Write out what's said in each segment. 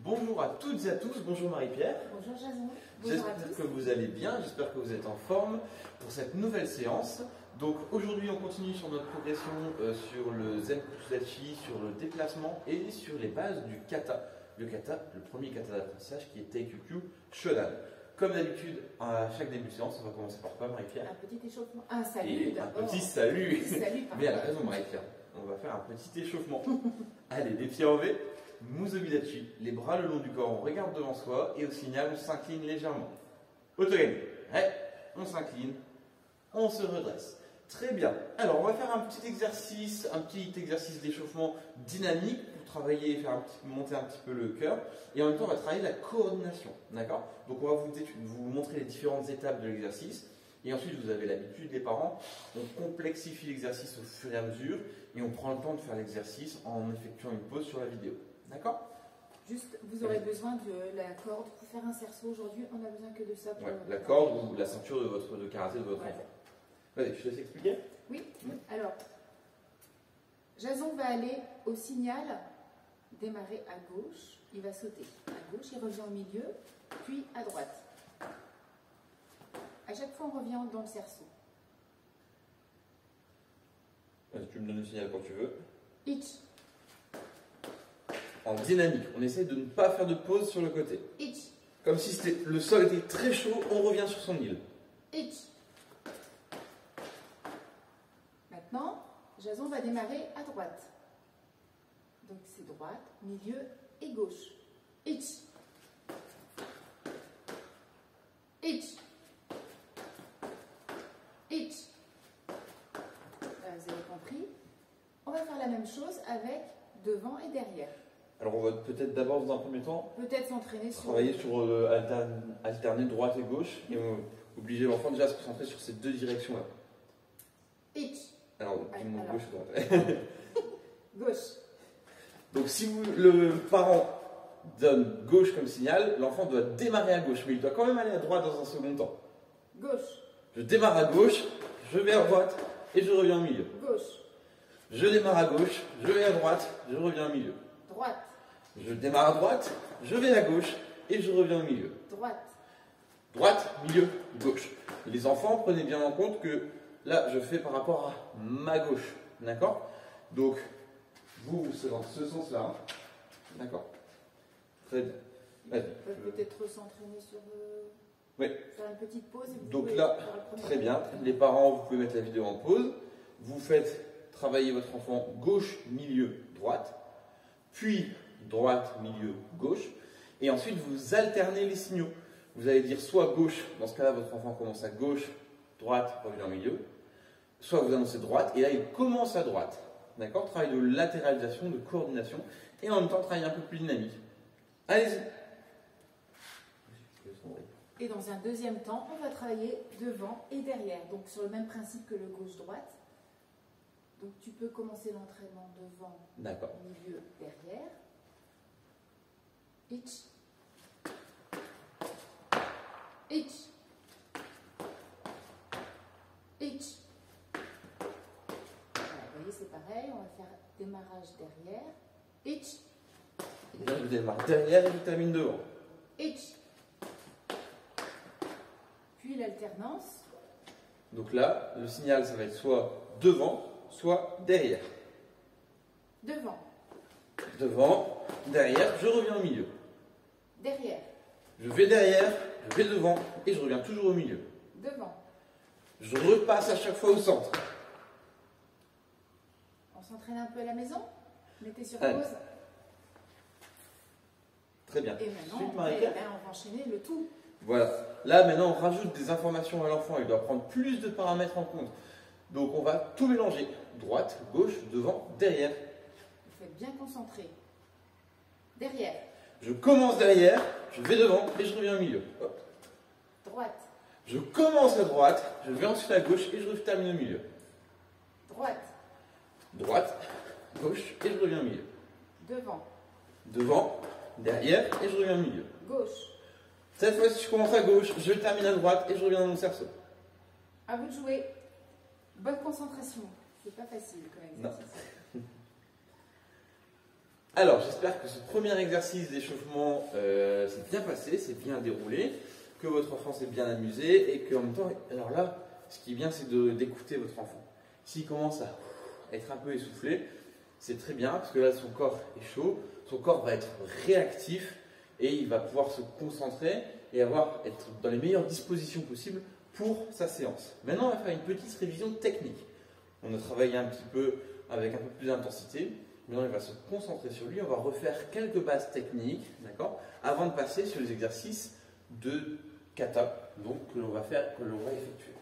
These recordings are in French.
Bonjour à toutes et à tous, bonjour Marie-Pierre. Bonjour Jason. Bonjour à tous. J'espère que vous allez bien, j'espère que vous êtes en forme pour cette nouvelle séance. Donc aujourd'hui on continue sur notre progression sur le Zen Kutudachi, sur le déplacement et sur les bases du kata. Le kata, le premier kata d'apprentissage qui est Teikyu Shodan. Comme d'habitude, à chaque début de séance, on va commencer par quoi Marie-Pierre? Un petit échauffement. Un salut Et d'abord. un petit salut. Salut, Mais elle a raison Marie-Pierre, on va faire un petit échauffement. Allez, les pieds en V. Muzobidachi, les bras le long du corps, on regarde devant soi et au signal, on s'incline légèrement. Otogen, on s'incline, on se redresse. Très bien. Alors, on va faire un petit exercice d'échauffement dynamique pour travailler, monter un petit peu le cœur. Et en même temps, on va travailler la coordination. D'accord? Donc, on va vous montrer les différentes étapes de l'exercice. Et ensuite, vous avez l'habitude, les parents, on complexifie l'exercice au fur et à mesure et on prend le temps de faire l'exercice en effectuant une pause sur la vidéo. D'accord? Juste, vous aurez besoin de la corde pour faire un cerceau aujourd'hui. On n'a besoin que de ça pour. Ouais, la corde ou la ceinture de karaté de votre enfant. Vas-y, je te laisse expliquer. Oui. Alors, Jason va aller au signal démarrer à gauche. Il va sauter à gauche, il revient au milieu, puis à droite. À chaque fois, on revient dans le cerceau. Vas-y, tu me donnes le signal quand tu veux. Itch. En dynamique, on essaie de ne pas faire de pause sur le côté. Itch. Comme si le sol était très chaud, on revient sur son île. Itch. Maintenant, Jason va démarrer à droite. Donc c'est droite, milieu et gauche. Itch. Itch. Itch. Vous avez compris. On va faire la même chose avec devant et derrière. Alors on va peut-être d'abord, dans un premier temps, Peut-être s'entraîner sur... travailler sur alterner droite et gauche et obliger l'enfant déjà à se concentrer sur ces deux directions-là. Itch. Alors, dis-moi gauche ou droite. Gauche. Donc si le parent donne gauche comme signal, l'enfant doit démarrer à gauche, mais il doit quand même aller à droite dans un second temps. Gauche. Je démarre à gauche, je vais à droite et je reviens au milieu. Gauche. Je démarre à gauche, je vais à droite, je reviens au milieu. Droite. Je démarre à droite, je vais à gauche et je reviens au milieu. Droite. Droite, milieu, gauche. Et les enfants, prenez bien en compte que là, je fais par rapport à ma gauche. D'accord? Donc, vous, c'est dans ce sens-là. Hein. D'accord? Très bien. Ils peuvent peut-être s'entraîner sur... Oui. Faire une petite pause. Et vous Donc pouvez là, faire le premier très bien. entraînement. Les parents, vous pouvez mettre la vidéo en pause. Vous faites travailler votre enfant gauche, milieu, droite. Puis droite, milieu, gauche. Et ensuite, vous alternez les signaux. Vous allez dire soit gauche, dans ce cas-là, votre enfant commence à gauche, droite, revient au milieu. Soit vous annoncez droite, et là, il commence à droite. D'accord? Travail de latéralisation, de coordination, et en même temps, travail un peu plus dynamique. Allez-y. Et dans un deuxième temps, on va travailler devant et derrière. Donc sur le même principe que le gauche-droite. Donc tu peux commencer l'entraînement devant, milieu, derrière. Itch. Itch. Itch. Voilà, vous voyez, c'est pareil. On va faire démarrage derrière. Itch. Là, je démarre derrière et je termine devant. Itch. Puis l'alternance. Donc là, le signal, ça va être soit devant, soit derrière. Devant. Devant, derrière, je reviens au milieu. Derrière. Je vais derrière, je vais devant et je reviens toujours au milieu. Devant. Je repasse à chaque fois au centre. On s'entraîne un peu à la maison. Mettez sur Allez. pause. Très bien. Et maintenant, Suite, on Marie-Pierre. va enchaîner le tout. Voilà. Là, maintenant, on rajoute des informations à l'enfant. Il doit prendre plus de paramètres en compte. Donc, on va tout mélanger. Droite, gauche, devant, derrière. Vous faites bien concentrer. Derrière. Je commence derrière, je vais devant et je reviens au milieu. Hop. Droite. Je commence à droite, je vais ensuite à gauche et je termine au milieu. Droite. Droite, gauche et je reviens au milieu. Devant. Devant, derrière et je reviens au milieu. Gauche. Cette fois-ci, je commence à gauche, je termine à droite et je reviens dans mon cerceau. À vous de jouer. Bonne concentration. C'est pas facile quand même. Non. Alors, j'espère que ce premier exercice d'échauffement s'est bien passé, s'est bien déroulé, que votre enfant s'est bien amusé et qu'en même temps, alors là, ce qui est bien, c'est d'écouter votre enfant. S'il commence à être un peu essoufflé, c'est très bien parce que là, son corps est chaud, son corps va être réactif et il va pouvoir se concentrer et être dans les meilleures dispositions possibles pour sa séance. Maintenant, on va faire une petite révision technique. On a travaillé un petit peu avec un peu plus d'intensité. Maintenant, il va se concentrer sur lui. On va refaire quelques bases techniques, d'accord, avant de passer sur les exercices de kata, donc que l'on va effectuer.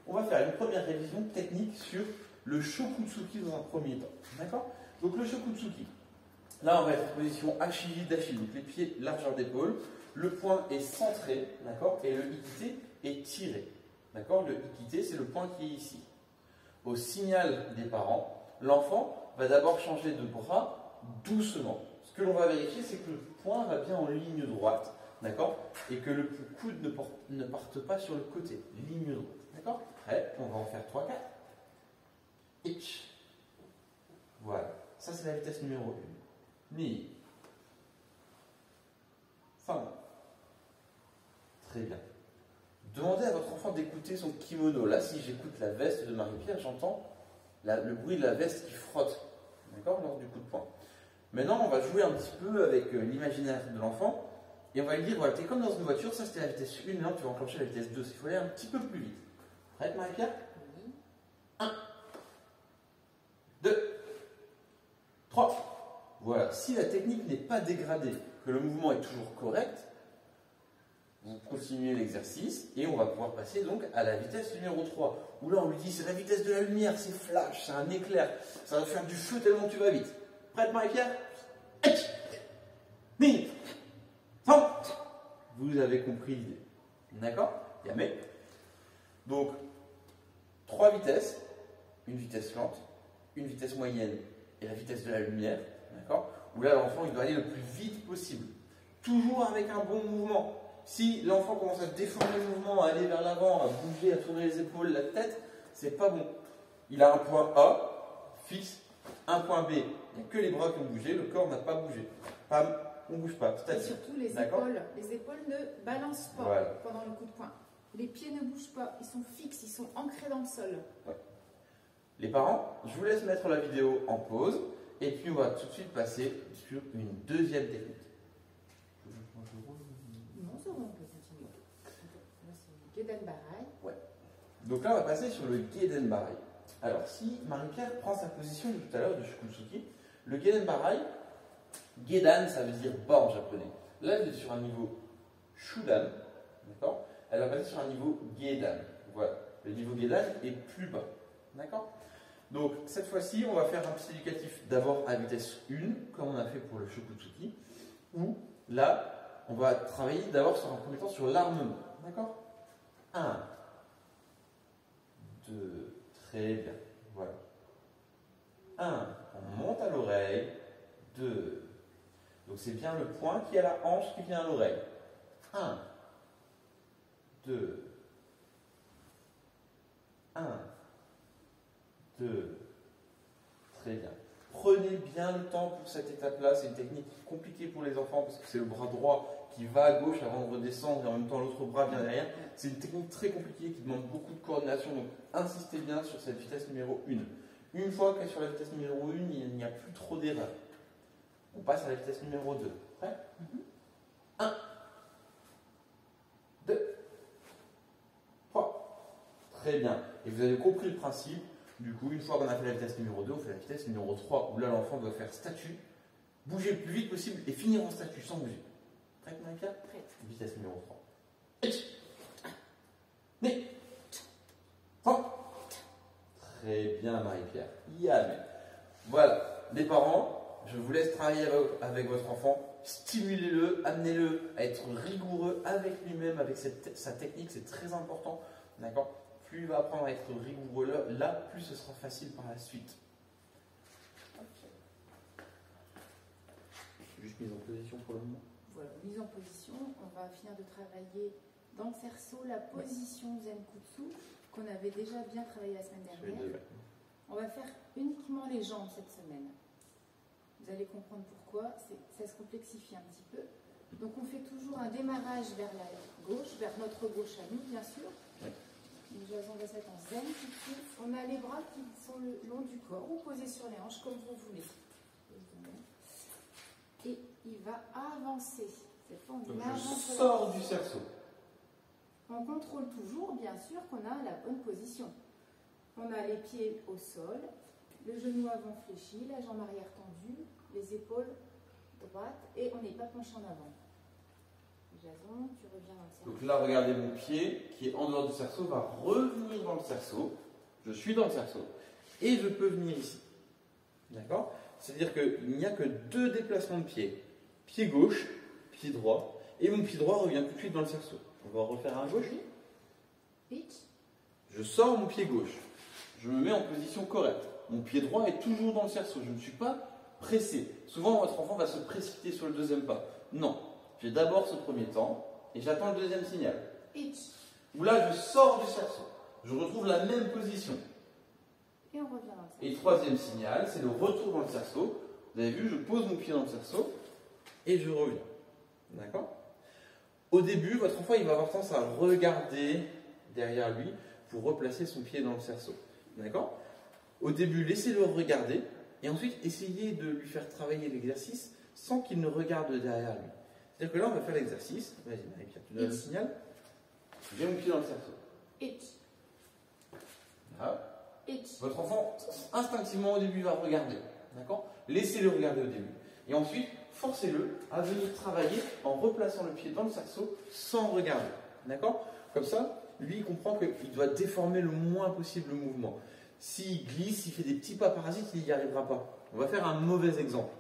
On va faire une première révision technique sur le Shokutsuki dans un premier temps, d'accord. Donc le Shokutsuki, là, on va être en position Achiji Dashi, donc les pieds largeur d'épaule. Le poing est centré, d'accord, et le Ikite est tiré, d'accord. Le Ikite, c'est le point qui est ici. Au signal des parents, l'enfant va d'abord changer de bras doucement. Ce que l'on va vérifier, c'est que le poing va bien en ligne droite, d'accord, et que le coude ne parte pas sur le côté, ligne droite, d'accord. Prêt, on va en faire 3, 4. Itch. Voilà, ça c'est la vitesse numéro 1. Ni. 5. Très bien. Demandez à votre enfant d'écouter son kimono. Là, si j'écoute la veste de Marie-Pierre, j'entends le bruit de la veste qui frotte, d'accord, lors du coup de poing. Maintenant, on va jouer un petit peu avec l'imaginaire de l'enfant et on va lui dire, voilà, t'es comme dans une voiture, ça c'était la vitesse 1, maintenant tu vas enclencher la vitesse 2, il faut aller un petit peu plus vite. Prête, Marie-Pierre? 1, 2, 3. Voilà, si la technique n'est pas dégradée, que le mouvement est toujours correct, vous continuez l'exercice et on va pouvoir passer donc à la vitesse numéro 3. Où là on lui dit c'est la vitesse de la lumière, c'est flash, c'est un éclair, ça va faire du feu tellement tu vas vite. Prête Marie-Pierre? Vous avez compris l'idée. D'accord? Yamé. Donc, 3 vitesses, une vitesse lente, une vitesse moyenne et la vitesse de la lumière. D'accord? Où là l'enfant il doit aller le plus vite possible. Toujours avec un bon mouvement. Si l'enfant commence à déformer le mouvement, à aller vers l'avant, à bouger, à tourner les épaules, la tête, c'est pas bon. Il a un point A, fixe, un point B. Il n'y a que les bras qui ont bougé, le corps n'a pas bougé. Pam, on ne bouge pas. Et surtout les épaules ne balancent pas pendant le coup de poing. Les pieds ne bougent pas, ils sont fixes, ils sont ancrés dans le sol. Ouais. Les parents, je vous laisse mettre la vidéo en pause et puis on va tout de suite passer sur une deuxième technique. Gedenbarai. Ouais. Donc là, on va passer sur le Gedenbarai. Alors, si Marie-Pierre prend sa position de tout à l'heure du Shokutsuki, le Gedenbarai, Gedan, ça veut dire bas en japonais. Là, elle est sur un niveau Shudan, d'accord. Elle va passer sur un niveau Gedan. Voilà. Le niveau Gedan est plus bas, d'accord. Donc, cette fois-ci, on va faire un petit éducatif d'abord à vitesse 1, comme on a fait pour le Shokutsuki, où là, on va travailler d'abord sur un premier temps sur l'armement, d'accord. 1, 2, très bien, voilà. 1, on monte à l'oreille, 2, donc c'est bien le point qui a la hanche qui vient à l'oreille. 1, 2, 1, 2, très bien. Prenez bien le temps pour cette étape-là, c'est une technique compliquée pour les enfants parce que c'est le bras droit qui va à gauche avant de redescendre et en même temps l'autre bras vient derrière. C'est une technique très compliquée qui demande beaucoup de coordination, donc insistez bien sur cette vitesse numéro 1. Une fois qu'elle est sur la vitesse numéro 1, il n'y a plus trop d'erreurs. On passe à la vitesse numéro 2. Prêt? 1, 2, 3. Très bien. Et vous avez compris le principe. Du coup, une fois qu'on a fait la vitesse numéro 2, on fait la vitesse numéro 3, où là l'enfant doit faire statut, bouger le plus vite possible et finir en statut sans bouger. Prête, Marie-Pierre? Prête. Vitesse numéro 3. Très bien, Marie-Pierre. Yamé. Voilà. Les parents, je vous laisse travailler avec votre enfant. Stimulez-le, amenez-le à être rigoureux avec lui-même, avec sa technique, c'est très important. D'accord? Plus il va apprendre à être rigoureux là, plus ce sera facile par la suite. Juste mise en position pour le moment. Voilà, mise en position. On va finir de travailler dans le cerceau la position Zenkutsu qu'on avait déjà bien travaillé la semaine dernière. On va faire uniquement les jambes cette semaine. vous allez comprendre pourquoi, ça se complexifie un petit peu. Donc on fait toujours un démarrage vers la gauche, vers notre gauche à nous, bien sûr. Oui. Donc Jason va se mettre en zen. On a les bras qui sont le long du corps, ou posés sur les hanches, comme vous voulez. Et il va avancer. Cette fois, donc je sors du cerceau. On contrôle toujours, bien sûr, qu'on a la bonne position. On a les pieds au sol, le genou avant fléchi, la jambe arrière tendue, les épaules droites et on n'est pas penché en avant. Jason, tu reviens dans le cerceau. Donc là, regardez, mon pied qui est en dehors du cerceau va revenir dans le cerceau. Je suis dans le cerceau et je peux venir ici. D'accord? C'est-à-dire qu'il n'y a que 2 déplacements de pied. Pied gauche, pied droit, et mon pied droit revient tout de suite dans le cerceau. On va refaire un gauche. Je sors mon pied gauche. Je me mets en position correcte. Mon pied droit est toujours dans le cerceau. Je ne suis pas pressé. Souvent, votre enfant va se précipiter sur le deuxième pas. Non. J'ai d'abord ce premier temps et j'attends le deuxième signal. Où là, je sors du cerceau. Je retrouve la même position. Et on revient dans le cerceau. Et le troisième signal, c'est le retour dans le cerceau. Vous avez vu, je pose mon pied dans le cerceau et je reviens. D'accord? Au début, votre enfant il va avoir tendance à regarder derrière lui pour replacer son pied dans le cerceau. D'accord? Au début, laissez-le regarder et ensuite essayez de lui faire travailler l'exercice sans qu'il ne regarde derrière lui. C'est-à-dire que là, on va faire l'exercice. Vas-y, Marie-Pierre, tu donnes le signal. Je mets mon pied dans le cerceau. Là. Votre enfant, instinctivement, au début, va regarder. D'accord? Laissez-le regarder au début. Et ensuite, forcez-le à venir travailler en replaçant le pied dans le cerceau sans regarder. D'accord? Comme ça, lui, il comprend qu'il doit déformer le moins possible le mouvement. S'il glisse, s'il fait des petits pas parasites, il n'y arrivera pas. On va faire un mauvais exemple.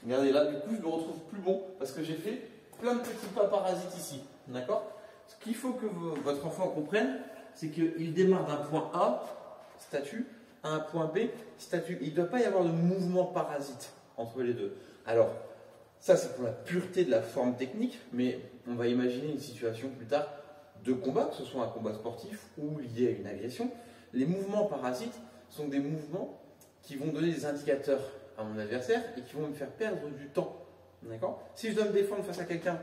Regardez là, du coup, je me retrouve plus bon parce que j'ai fait plein de petits pas parasites ici. D'accord? Ce qu'il faut que votre enfant comprenne, c'est qu'il démarre d'un point A, statut, à un point B, statut. Il ne doit pas y avoir de mouvement parasite entre les deux. Alors, ça c'est pour la pureté de la forme technique, mais on va imaginer une situation plus tard de combat, que ce soit un combat sportif ou lié à une agression. Les mouvements parasites sont des mouvements qui vont donner des indicateurs à mon adversaire et qui vont me faire perdre du temps. D'accord? Si je dois me défendre face à quelqu'un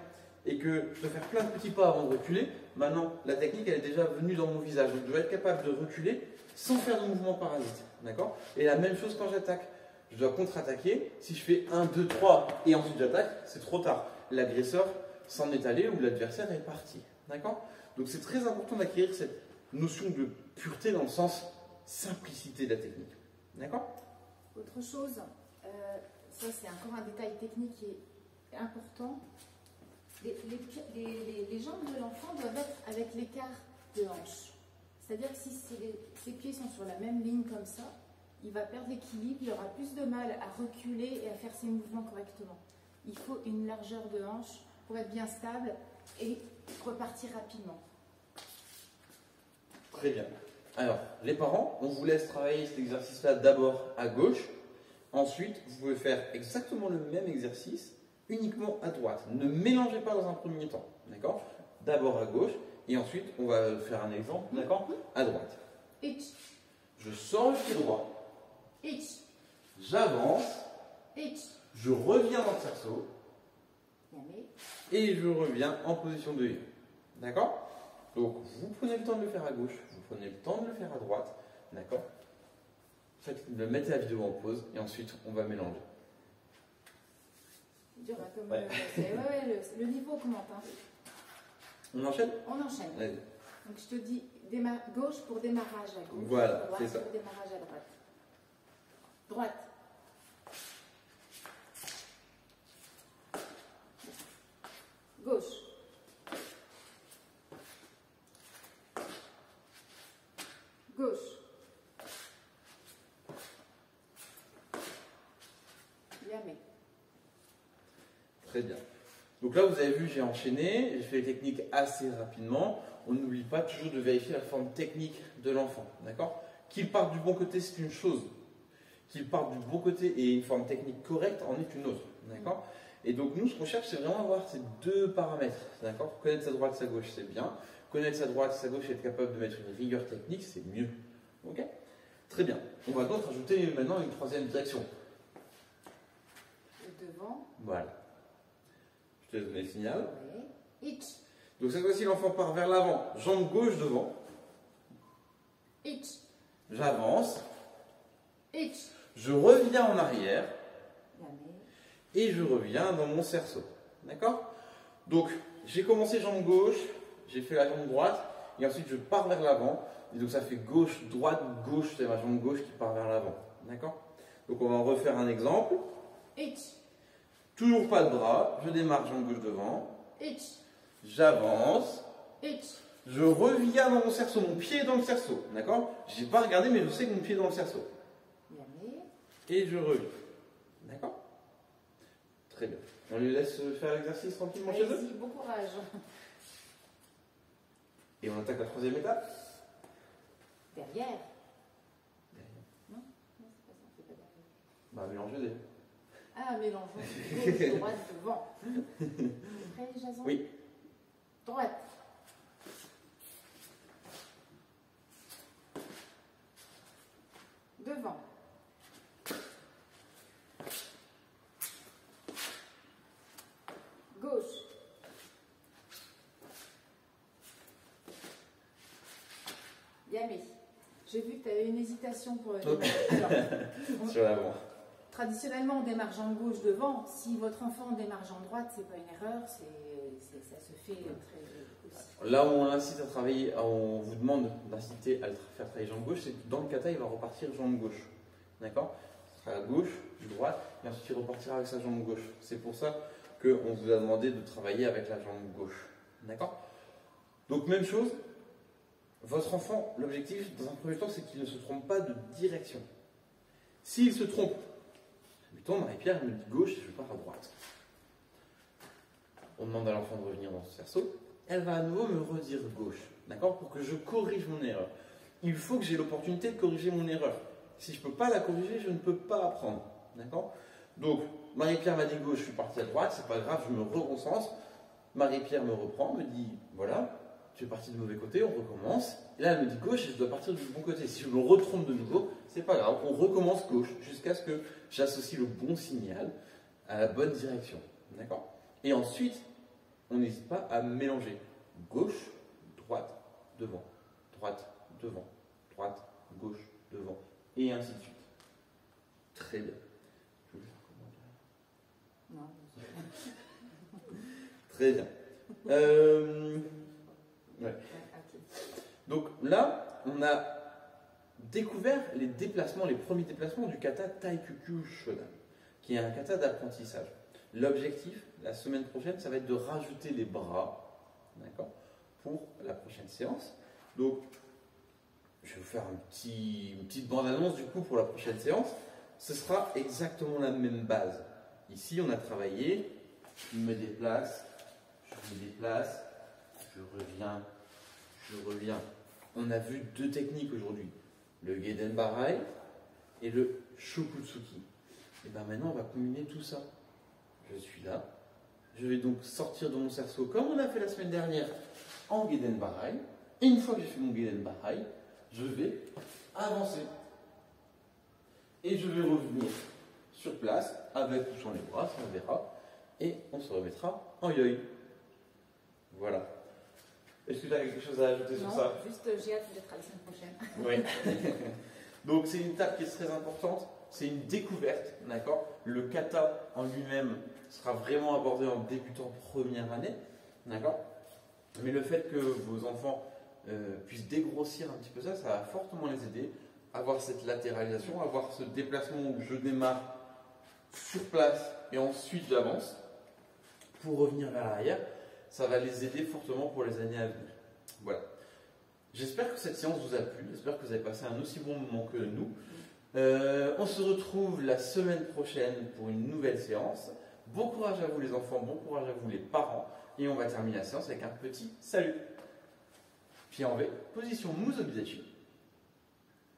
et que je dois faire plein de petits pas avant de reculer, maintenant la technique elle est déjà venue dans mon visage. Donc je dois être capable de reculer sans faire de mouvement parasite. D'accord? Et la même chose quand j'attaque. Je dois contre-attaquer. Si je fais 1, 2, 3 et ensuite j'attaque, c'est trop tard. L'agresseur s'en est allé ou l'adversaire est parti. D'accord? Donc c'est très important d'acquérir cette notion de pureté dans le sens simplicité de la technique. D'accord? Autre chose, ça c'est encore un détail technique qui est important. Les jambes de l'enfant doivent être avec l'écart de hanche. C'est-à-dire que si ses pieds sont sur la même ligne comme ça, il va perdre l'équilibre, il aura plus de mal à reculer et à faire ses mouvements correctement. Il faut une largeur de hanche pour être bien stable et repartir rapidement. Très bien. Alors, les parents, on vous laisse travailler cet exercice-là d'abord à gauche. Ensuite, vous pouvez faire exactement le même exercice, uniquement à droite. Ne mélangez pas dans un premier temps. D'accord? D'abord à gauche, et ensuite, on va faire un exemple, d'accord? À droite. Je sors le pied droit. J'avance. Je reviens dans le cerceau. Et je reviens en position de U. D'accord? Donc, vous prenez le temps de le faire à gauche, vous prenez le temps de le faire à droite. D'accord? Mettez la vidéo en pause et ensuite, on va mélanger. Le niveau augmente. Hein. On enchaîne? On enchaîne. Allez. Donc, je te dis gauche pour démarrage à gauche. Voilà, droite c'est ça. pour démarrage à droite. Droite. Gauche. Gauche. Jamais. Très bien. Donc là, vous avez vu, j'ai enchaîné, j'ai fait les techniques assez rapidement. On n'oublie pas toujours de vérifier la forme technique de l'enfant. D'accord? Qu'il parte du bon côté, c'est une chose. Qu'il parte du bon côté et une forme technique correcte en est une autre. D'accord? Et donc nous, ce qu'on cherche, c'est vraiment avoir ces deux paramètres. D'accord? Connaître sa droite, sa gauche, c'est bien. connaître sa droite, sa gauche et être capable de mettre une rigueur technique, c'est mieux. Ok? Très bien. On va donc rajouter maintenant une troisième direction. Le devant. Voilà. Je te donne le signal. Oui. Hitch. Donc cette fois-ci, l'enfant part vers l'avant, jambe gauche devant. Hitch. J'avance. Hitch. Je reviens en arrière. Jamais. Et je reviens dans mon cerceau. D'accord? Donc, j'ai commencé jambe gauche, j'ai fait la jambe droite, et ensuite je pars vers l'avant. Et donc ça fait gauche, droite, gauche, c'est ma jambe gauche qui part vers l'avant. D'accord? Donc on va en refaire un exemple. Hitch. Toujours pas de bras, je démarre jambe gauche devant. Hitch. J'avance. Hitch. Je reviens dans mon cerceau, mon pied est dans le cerceau. D'accord? J'ai pas regardé, mais je sais que mon pied est dans le cerceau. Jamais. Et je reviens. D'accord? Très bien. On lui laisse faire l'exercice tranquillement chez eux. Allez-y, bon courage. Et on attaque la troisième étape. Derrière. Non, non, c'est pas ça, c'est pas derrière. Bah, mélanger les. Ah, mélangeons. Gauche, droite, devant. Prêt, Jason? Oui. Droite. Devant. Gauche. Yami. J'ai vu que tu avais une hésitation pour le Ok. Alors, Sur l'avant. traditionnellement, on démarre jambe gauche devant. Si votre enfant démarre jambe droite, c'est pas une erreur, ça se fait très aussi. Là où on incite à travailler, on vous demande d'inciter à le faire travailler jambe gauche, c'est que dans le kata, il va repartir jambe gauche. D'accord? Ce sera à gauche, droite, et ensuite il repartira avec sa jambe gauche. C'est pour ça qu'on vous a demandé de travailler avec la jambe gauche. D'accord? Donc, même chose, votre enfant, l'objectif, dans un premier temps, c'est qu'il ne se trompe pas de direction. S'il se trompe, mettons, Marie-Pierre me dit gauche et je pars à droite. On demande à l'enfant de revenir dans son cerceau. Elle va à nouveau me redire gauche, d'accord, pour que je corrige mon erreur. Il faut que j'ai l'opportunité de corriger mon erreur. Si je ne peux pas la corriger, je ne peux pas apprendre, d'accord? Donc, Marie-Pierre m'a dit gauche, je suis parti à droite, c'est pas grave, je me reconcentre. Marie-Pierre me reprend, me dit, voilà, tu es parti du mauvais côté, on recommence. Et là, elle me dit gauche et je dois partir du bon côté. Si je me retrompe de nouveau, c'est pas grave, on recommence gauche jusqu'à ce que j'associe le bon signal à la bonne direction, d'accord? Et ensuite, on n'hésite pas à mélanger gauche, droite, devant, droite, devant, droite, gauche, devant, et ainsi de suite. Très bien. Je vais faire comment là? Non. Très bien. Ouais. Donc là, on a découvert les déplacements, les premiers déplacements du kata Taikukyu Shodan, qui est un kata d'apprentissage. L'objectif, la semaine prochaine, ça va être de rajouter les bras, d'accord, pour la prochaine séance. Donc, je vais vous faire une petite bande-annonce du coup pour la prochaine séance. Ce sera exactement la même base. Ici, on a travaillé, je me déplace, je reviens. On a vu deux techniques aujourd'hui, le Geiden Barai et le Shokutsuki. Et bien maintenant, on va combiner tout ça. Je suis là. Je vais donc sortir de mon cerceau comme on a fait la semaine dernière en Geiden Barai. Et une fois que j'ai fait mon Geiden Barai, je vais avancer. Et je vais revenir sur place avec ou sans les bras, ça on verra. Et on se remettra en yoi. Voilà. Est-ce que tu as quelque chose à ajouter sur ça? Juste j'ai hâte d'être à la semaine prochaine. Oui. Donc c'est une étape qui est très importante. C'est une découverte, d'accord? Le kata en lui-même sera vraiment abordé en débutant première année, d'accord? Mais le fait que vos enfants puissent dégrossir un petit peu ça, ça va fortement les aider à avoir cette latéralisation, à avoir ce déplacement où je démarre sur place et ensuite j'avance pour revenir vers l'arrière. Ça va les aider fortement pour les années à venir. Voilà. J'espère que cette séance vous a plu, j'espère que vous avez passé un aussi bon moment que nous. On se retrouve la semaine prochaine pour une nouvelle séance. Bon courage à vous les enfants, bon courage à vous les parents. Et on va terminer la séance avec un petit salut. Pied en V, position Musobizachi.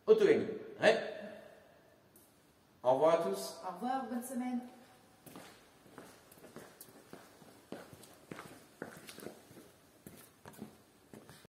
Otogami. Ouais. Au revoir à tous. Au revoir, bonne semaine.